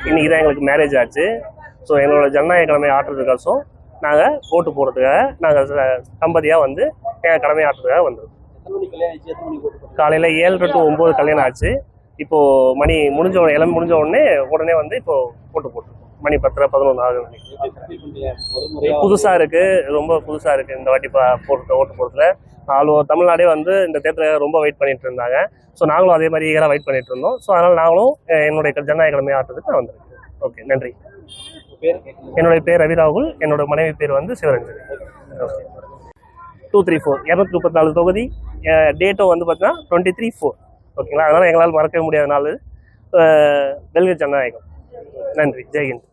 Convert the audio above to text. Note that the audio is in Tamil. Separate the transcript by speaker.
Speaker 1: இன்னைக்கு தான் எங்களுக்கு மேரேஜ் ஆச்சு. ஸோ எங்களோட ஜனநாயக கடமையை ஆற்றுறதுக்கோசம் நாங்கள் ஓட்டு போடுறதுக்காக நாங்கள் தம்பதியாக வந்து எங்கள் கடமையை ஆற்றுறதுக்காக வந்திருக்கோம். காலையில் 7 to 9 கல்யாணம் ஆச்சு. இப்போது மணி எல்லாம் முடிஞ்ச உடனே வந்து இப்போது ஓட்டு போட்டுருக்கோம். மணி 10-11 ஆகுது. புதுசாக இருக்குது, ரொம்ப புதுசாக இருக்குது இந்த வாட்டி ஓட்டு போடுறதுல. தமிழ்நாடே வந்து இந்த தேர்தலில் ரொம்ப வெயிட் பண்ணிட்டு இருந்தாங்க. ஸோ நாங்களும் அதே மாதிரி ஈகராக வெயிட் பண்ணிட்டு இருந்தோம். ஸோ அதனால் நாங்களும் என்னுடைய ஜனநாயக கடமையை ஆற்றுறதுக்கு நான் வந்திருக்கேன். ஓகே, நன்றி. என்னுடைய பேர் ரவி ராகுல். என்னோட மனைவி பேர் வந்து சிவரஞ்சன். 234 234 தொகுதி. டேட்டும் வந்து பார்த்தீங்கன்னா 23/4. ஓகேங்களா? அதனால் எங்களால் மறக்கவே முடியாத நாள் வெல்க ஜனநாயகம். நன்றி. ஜெய்ஹிந்த்.